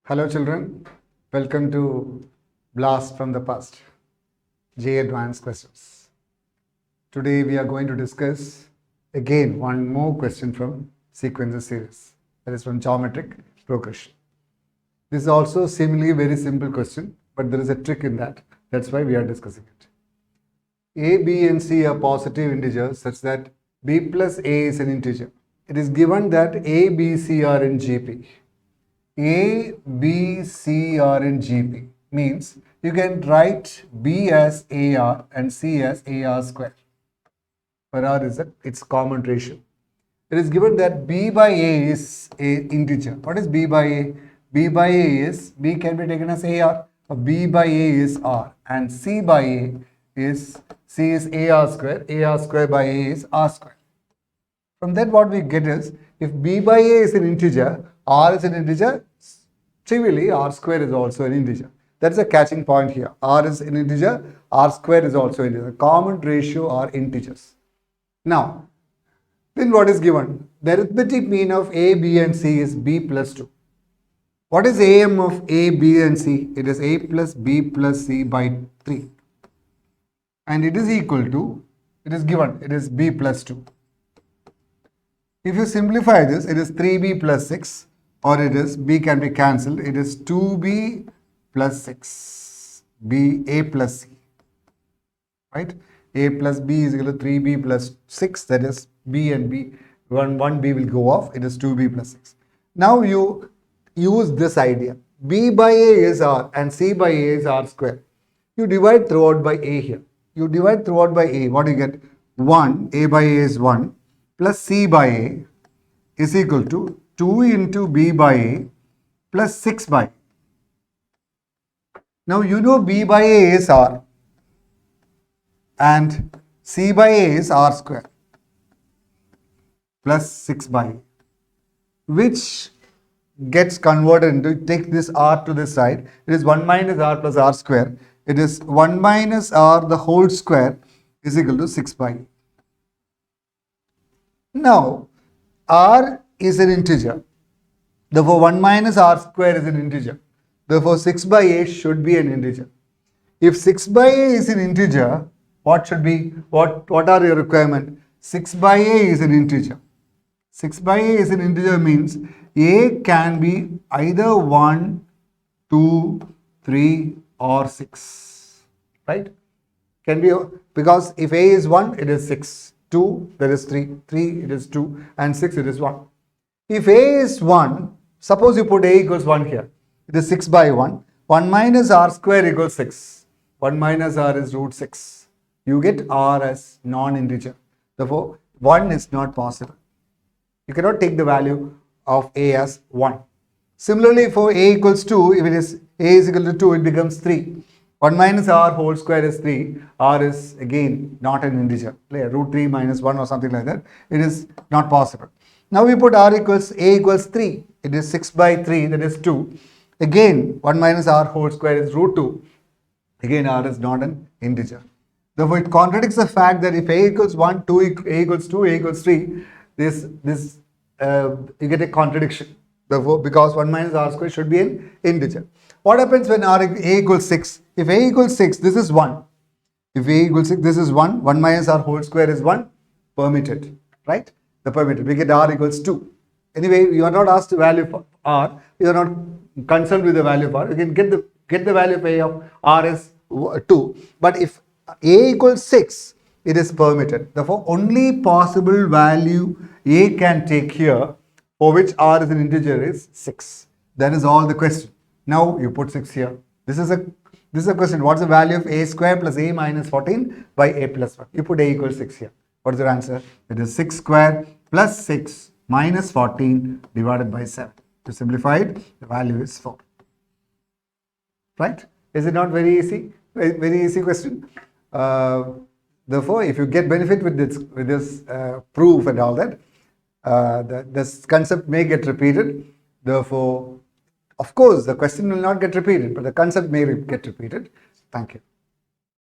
Hello children, welcome to Blast from the Past, JEE Advanced Questions. Today we are going to discuss again one more question from sequences series, that is from geometric progression. This is also seemingly a very simple question, but there is a trick in that. That's why we are discussing it. A, B and C are positive integers such that B plus A is an integer. It is given that A, B, C are in GP. A, B, C are in GP means you can write B as AR and C as AR square, where R is its common ratio. It is given that B by A is an integer. What is B by A? B by A is, B can be taken as AR, B by A is R, and C by A is, C is AR square by A is R square. From that what we get is, if B by A is an integer, R is an integer, trivially R square is also an integer. That's a catching point here. R is an integer, R square is also an integer. Common ratio are integers. Now, then what is given? The arithmetic mean of A, B and C is B plus 2. What is AM of A, B and C? It is A plus B plus C by 3. And it is equal to, it is given, it is B plus 2. If you simplify this, it is 3B plus 6, or it is, B can be cancelled, it is 2B plus 6, B, A plus C, right? A plus B is equal to 3B plus 6, that is B and B, one B will go off, it is 2B plus 6. Now you use this idea, B by A is R and C by A is R square. You divide throughout by A here. You divide throughout by A, what do you get? 1, A by A is 1, plus C by A is equal to 2 into B by A plus 6 by A. Now you know B by A is R and C by A is R square plus 6 by A, which gets converted into, take this R to this side, it is 1 minus R plus R square. It is 1 minus R the whole square is equal to 6 by A. Now, R is an integer. Therefore, 1 minus R square is an integer. Therefore, 6 by A should be an integer. If 6 by A is an integer, what should be, what are your requirements? 6 by A is an integer. 6 by A is an integer means A can be either 1, 2, 3 or 6, right? Can be, because if A is 1, it is 6, 2, there is 3, 3, it is 2, and 6, it is 1. If A is 1, suppose you put A equals 1 here, it is 6 by 1, 1 minus R square equals 6, 1 minus R is root 6. You get R as non-integer. Therefore, 1 is not possible. You cannot take the value of A as 1. Similarly, for A equals 2, if it is A is equal to 2, it becomes 3. 1 minus R whole square is 3. R is again not an integer. Root 3 minus 1 or something like that. It is not possible. Now we put R equals A equals 3. It is 6 by 3, that is 2. Again, 1 minus R whole square is root 2. Again, R is not an integer. Therefore, it contradicts the fact that if A equals 1, A equals 2, A equals 3, you get a contradiction. Therefore, because 1 minus R square should be an integer. What happens when A equals 6? If A equals 6, this is 1. If A equals 6, this is 1. 1 minus R whole square is 1. Permitted, right? The permitted. We get R equals 2. Anyway, you are not asked the value for R. You are not concerned with the value of R. You can get the value of A of R as 2. But if A equals 6, it is permitted. Therefore, only possible value A can take here, for which R is an integer, is 6. That is all the question. Now you put 6 here. This is a question. What's the value of A square plus A minus 14 by A plus 1? You put A equals 6 here. What is your answer? It is 6 square plus 6 minus 14 divided by 7. To simplify it, the value is 4. Right? Is it not very easy? Very easy question. Therefore, if you get benefit with this proof and all that, this concept may get repeated. Therefore, of course, the question will not get repeated, but the concept may get repeated. Thank you.